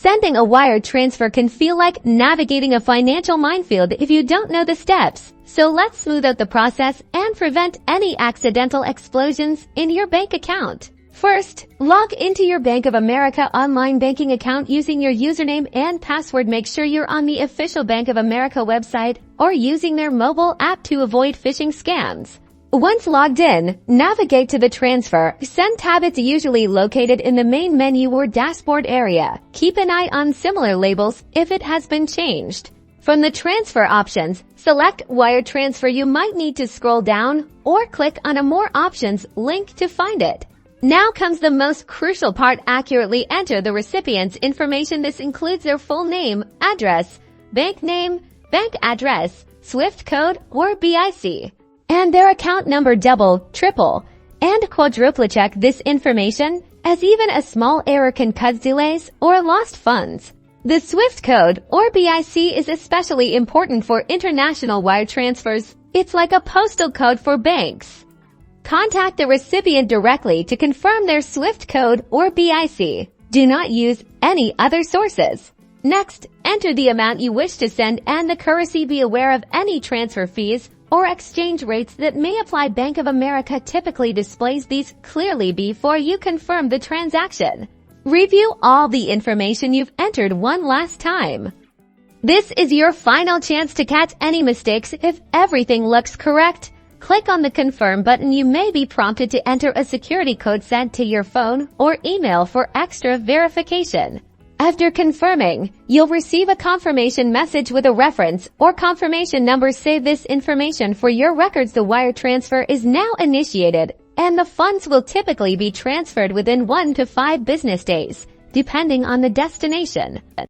Sending a wire transfer can feel like navigating a financial minefield if you don't know the steps. So let's smooth out the process and prevent any accidental explosions in your bank account. First, log into your Bank of America online banking account using your username and password. Make sure you're on the official Bank of America website or using their mobile app to avoid phishing scams. Once logged in, navigate to the Transfer Send tab. It's usually located in the main menu or dashboard area. Keep an eye on similar labels if it has been changed. From the transfer options, select Wire Transfer. You might need to scroll down or click on a More Options link to find it. Now comes the most crucial part. Accurately enter the recipient's information. This includes their full name, address, bank name, bank address, SWIFT code or BIC, and their account number. Double, triple, and quadruple check this information, as even a small error can cause delays or lost funds. The SWIFT code or BIC is especially important for international wire transfers. It's like a postal code for banks. Contact the recipient directly to confirm their SWIFT code or BIC. Do not use any other sources. Next, enter the amount you wish to send and the currency. Be aware of any transfer fees or exchange rates that may apply. Bank of America typically displays these clearly before you confirm the transaction. Review all the information you've entered one last time. This is your final chance to catch any mistakes. If everything looks correct, click on the Confirm button. You may be prompted to enter a security code sent to your phone or email for extra verification. After confirming, you'll receive a confirmation message with a reference or confirmation number. Save this information for your records. The wire transfer is now initiated, and the funds will typically be transferred within 1 to 5 business days, depending on the destination.